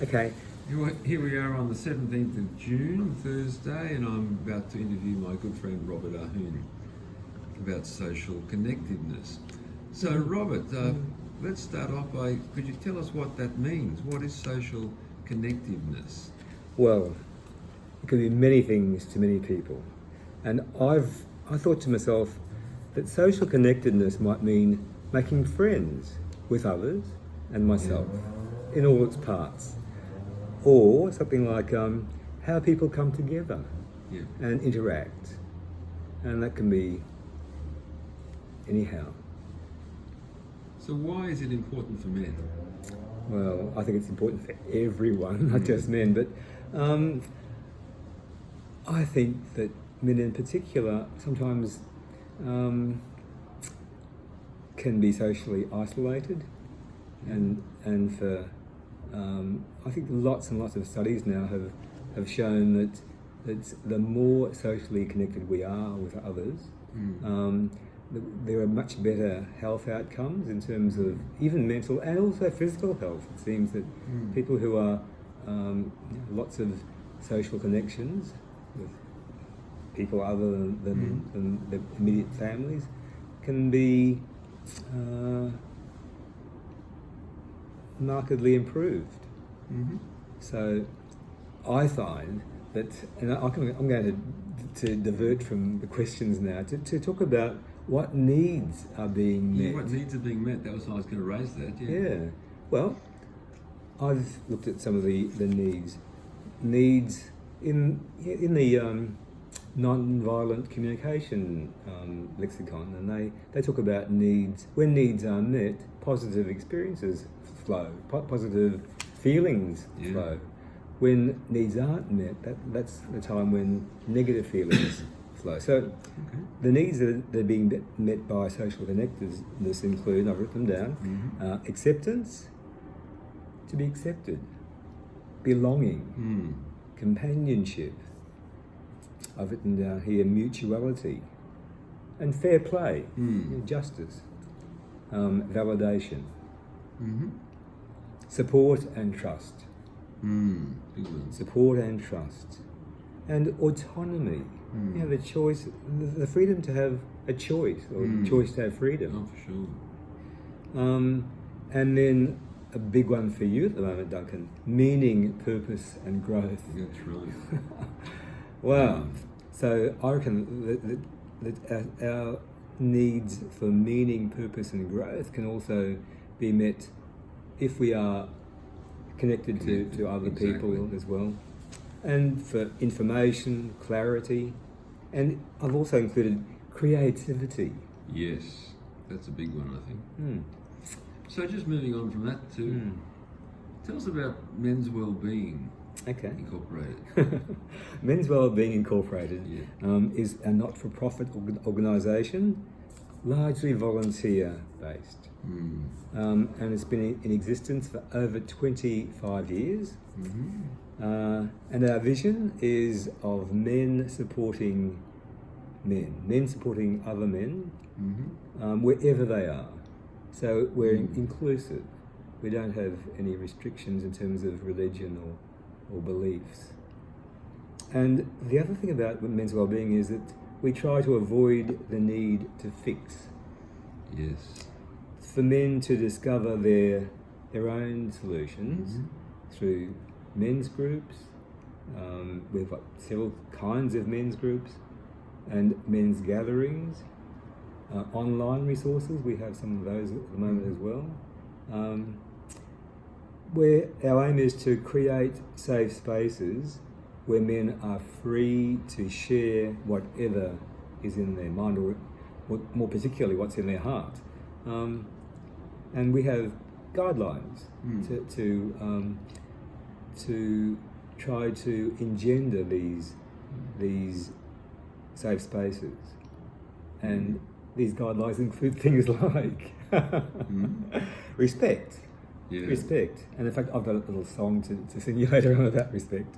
Okay. Here we are on the 17th of June, Thursday, and I'm about to interview my good friend Robert Hoon about social connectedness. So, Robert, let's start off by, could you tell us what that means? What is social connectiveness? Well, it could be many things to many people. And I thought to myself that social connectedness might mean making friends with others and myself in all its parts. Or something like how people come together Yeah. and interact. And that can be anyhow. So, why is it important for men? Well, I think it's important for everyone, not just men, but I think that men in particular sometimes can be socially isolated, and for I think lots and lots of studies now have shown that the more socially connected we are with others, there are much better health outcomes in terms of even mental and also physical health. It seems that people who are lots of social connections with people other than their immediate families can be markedly improved. So I find that, and I'm going to divert from the questions now to talk about what needs are being met. Yeah, what needs are being met? That was I was going to raise that. Yeah. Well, I've looked at some of the needs. Needs in the non-violent communication lexicon, and they talk about needs. When needs are met, positive experiences flow, positive feelings flow. When needs aren't met, that's the time when negative feelings flow. So the needs that are being met by social connectedness include, I've written them down, acceptance, to be accepted, belonging, companionship, I've written down here mutuality, and fair play, justice, validation, support and trust. Support and trust, and autonomy. The choice, the freedom to have a choice, or choice to have freedom. Oh, for sure. And then a big one for you at the moment, Duncan: meaning, purpose, and growth. That's right. Wow. So I reckon that our needs for meaning, purpose, and growth can also be met if we are connected to other people as well. And for information, clarity, and I've also included creativity. Yes, that's a big one, I think. So just moving on from that to, tell us about Men's Wellbeing Incorporated. Men's Wellbeing Incorporated is a not-for-profit organisation, largely volunteer-based. And it's been in existence for over 25 years. And our vision is of men supporting other men, wherever they are. So we're inclusive. We don't have any restrictions in terms of religion or beliefs. And the other thing about men's wellbeing is that we try to avoid the need to fix. Yes. For men to discover their own solutions through men's groups. We've got several kinds of men's groups and men's gatherings. Online resources, we have some of those at the moment as well. Where our aim is to create safe spaces where men are free to share whatever is in their mind, or more particularly what's in their heart. And we have guidelines to try to engender these safe spaces. And these guidelines include things like respect. Yeah. Respect. And in fact, I've got a little song to sing you later on about respect.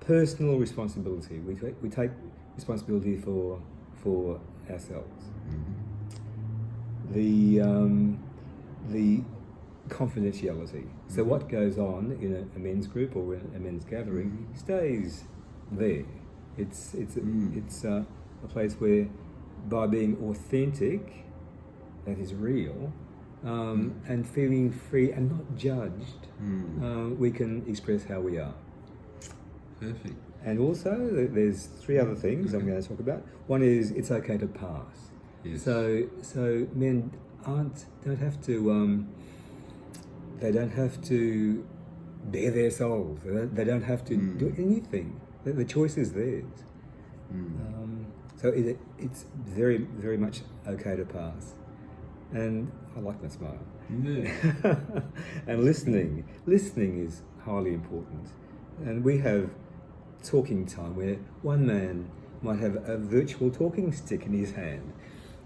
Personal responsibility. We take responsibility for ourselves. The confidentiality. So what goes on in a men's group or in a men's gathering stays there. It's a place where, by being authentic, that is real, and feeling free and not judged, we can express how we are. Perfect. And also, there's three other things I'm going to talk about. One is it's okay to pass. Yes. So men don't have to they don't have to bare their souls. They don't have to do anything. The choice is theirs. So it's very, very much okay to pass. And I like that smile. Yeah. And listening is highly important. And we have talking time where one man might have a virtual talking stick in his hand,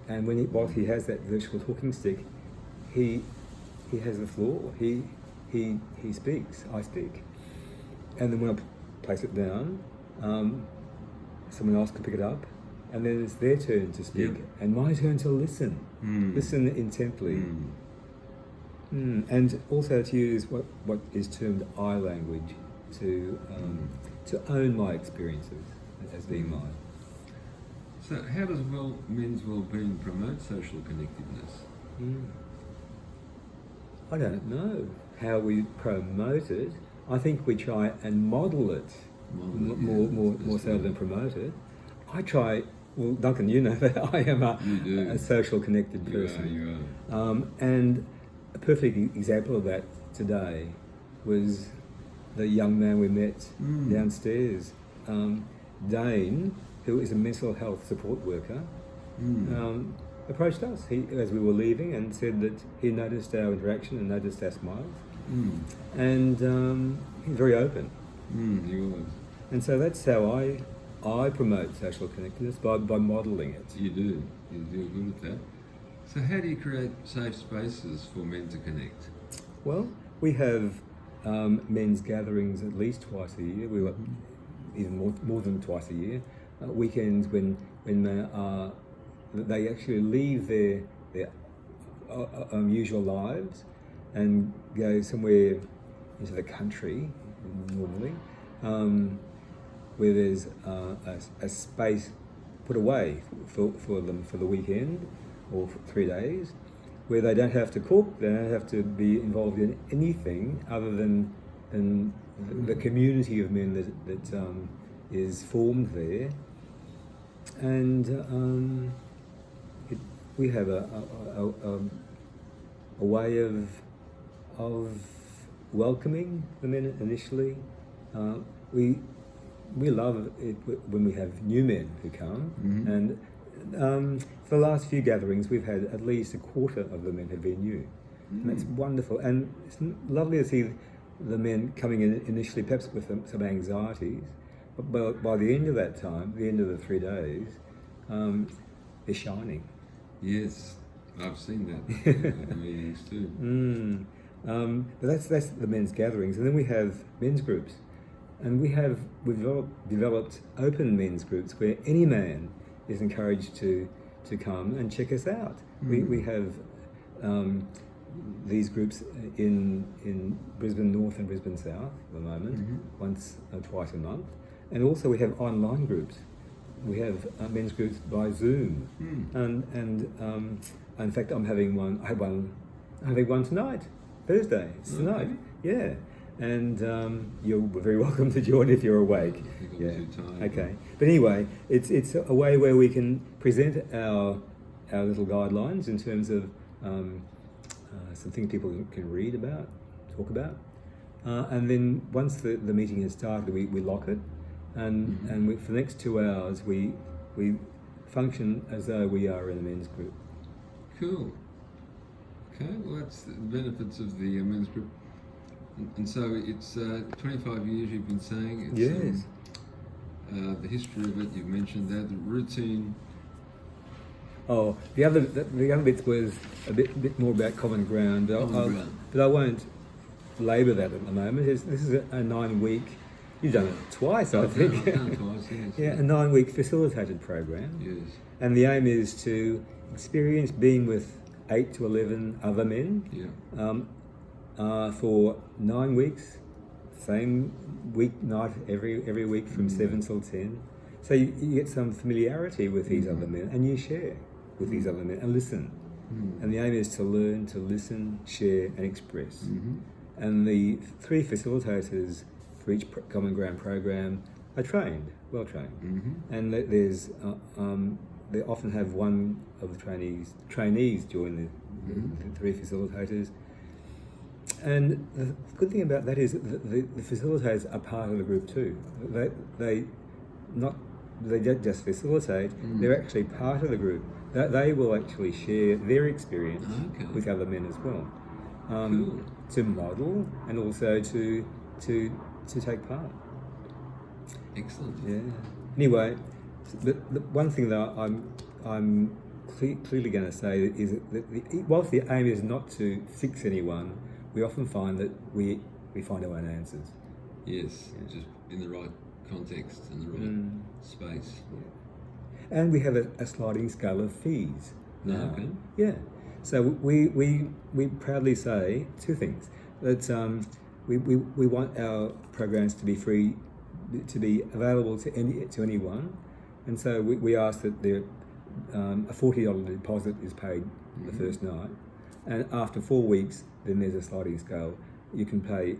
and while he has that virtual talking stick, he has the floor. He speaks. I speak, and then when I place it down, someone else can pick it up, and then it's their turn to speak, and my turn to listen. Listen intently. And also to use what is termed I language to own my experiences as being mine. So how does men's well-being promote social connectedness? I don't know how we promote it. I think we try and model it more so than promote it. I try. Well, Duncan, you know that I am a social connected person. You are. And a perfect example of that today was the young man we met downstairs, Dane, who is a mental health support worker, approached us as we were leaving and said that he noticed our interaction and noticed our smiles. And he's very open. He was. And so that's how I promote social connectedness, by modelling it. You do. You're good at that. So how do you create safe spaces for men to connect? Well, we have men's gatherings at least twice a year. We were even more than twice a year. Weekends when they actually leave their usual lives and go somewhere into the country normally, where there's a space put away for them for the weekend or for 3 days, where they don't have to cook, they don't have to be involved in anything other than the community of men that is formed there. And we have a way of welcoming the men initially. We love it when we have new men who come, and for the last few gatherings we've had at least a quarter of the men have been new, and that's wonderful. And it's lovely to see the men coming in initially perhaps with some anxieties, but by the end of that time, the end of the 3 days, they're shining. Yes, I've seen that at the meetings too. But that's the men's gatherings, and then we have men's groups, and we've developed open men's groups where any man is encouraged to come and check us out. We have these groups in Brisbane North and Brisbane South at the moment, once or twice a month, and also we have online groups. We have men's groups by Zoom, and in fact I'm having one. I'm having one tonight, Thursday. It's tonight, yeah. And you're very welcome to join if you're awake. I think I'm too tired. Okay. But anyway, it's a way where we can present our little guidelines in terms of some things people can read about, talk about, and then once the meeting has started, we lock it, and for the next 2 hours we function as though we are in a men's group. Cool. Okay. Well, that's the benefits of the men's group. And so it's 25 years you've been saying. It's, yes. The history of it, you've mentioned that. The routine. Oh, the other bits was a bit more about common ground. But I won't labour that at the moment. This is a 9-week. You've done it twice, I think. I've done it twice, yes. Yeah, a 9-week facilitated program. Yes. And the aim is to experience being with 8 to 11 other men. Yeah. for 9 weeks, same week night every week from 7 till 10. So you get some familiarity with these other men, and you share with these other men and listen. And the aim is to learn to listen, share, and express. And the 3 facilitators for each Common Ground program are trained, well trained. And there's they often have one of the trainees join the 3 facilitators. And the good thing about that is that the facilitators are part of the group too. They don't just facilitate; they're actually part of the group. They will actually share their experience with other men as well, Cool. to model and also to take part. Excellent. Yeah. Anyway, the one thing that I'm clearly going to say is that whilst the aim is not to fix anyone, we often find that we find our own answers. Yes, just in the right context and the right space. Yeah. And we have a sliding scale of fees now. Okay. Yeah. So we proudly say 2 things. That we want our programs to be free, to be available to anyone, and so we ask that there a $40 deposit is paid the first night, and after 4 weeks, then there's a sliding scale. You can pay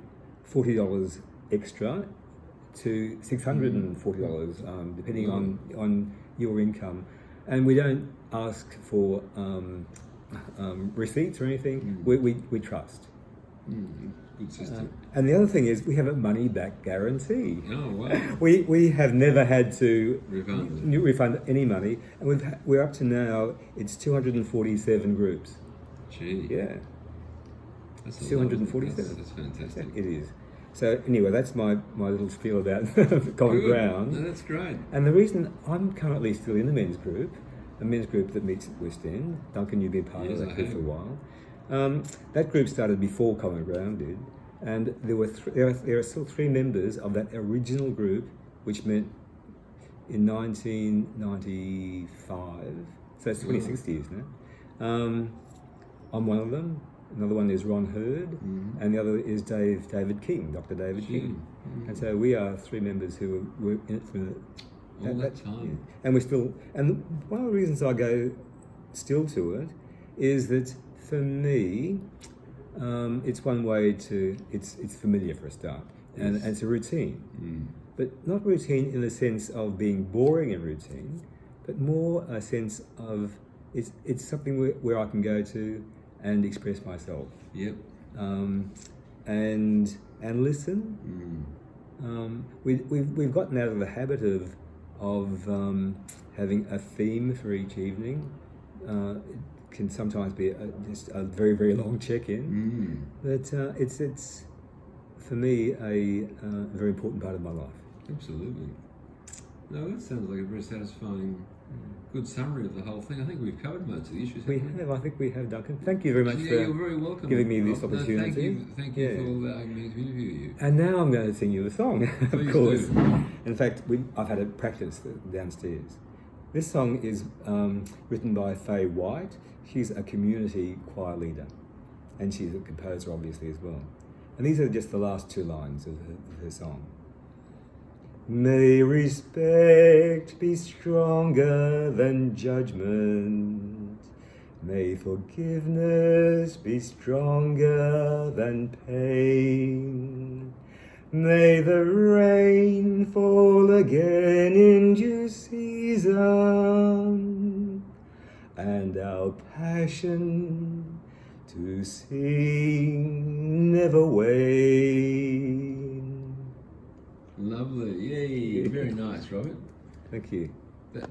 $40 extra to $640, depending on your income, and we don't ask for receipts or anything. We trust. Good system. And the other thing is we have a money back guarantee. Oh wow! We have never had to Refund. any money, and we're up to now. It's 247 groups. Gee. Yeah, That's a 247. lot. That's fantastic. It is. So anyway, that's my little spiel about Common Good. Ground. No, that's great. And the reason I'm currently still in the men's group, a men's group that meets at West End. Duncan, you've been part of that group for a while. That group started before Common Ground did, and there are still 3 members of that original group, which met in 1995. So it's 26 years now. I'm one of them. Another one is Ron Hurd, and the other is David King, Dr. David King. And so we are 3 members who were in it for all that time. Yeah. And we're still. And one of the reasons I go still to it is that for me, it's one way to. It's familiar for a start, and it's a routine, but not routine in the sense of being boring and routine, but more a sense of it's something where I can go to and express myself. Yep. And listen. We've gotten out of the habit of having a theme for each evening. It can sometimes be just a very, very long check-in, but it's for me a very important part of my life. Absolutely. No, that sounds like a very satisfying, good summary of the whole thing. I think we've covered most of the issues. I think we have, Duncan. Thank you very much for you're very welcome. giving me this No, opportunity. thank you for allowing me to interview you. And now I'm going to sing you a song, of Please course. do. In fact, I've had it practiced downstairs. This song is written by Faye White. She's a community choir leader, and she's a composer, obviously, as well. And these are just the last 2 lines of her song. May respect be stronger than judgment. May forgiveness be stronger than pain. May the rain fall again in due season, and our passion to sing never wane. Lovely. Yay. Very nice, Robert. Thank you.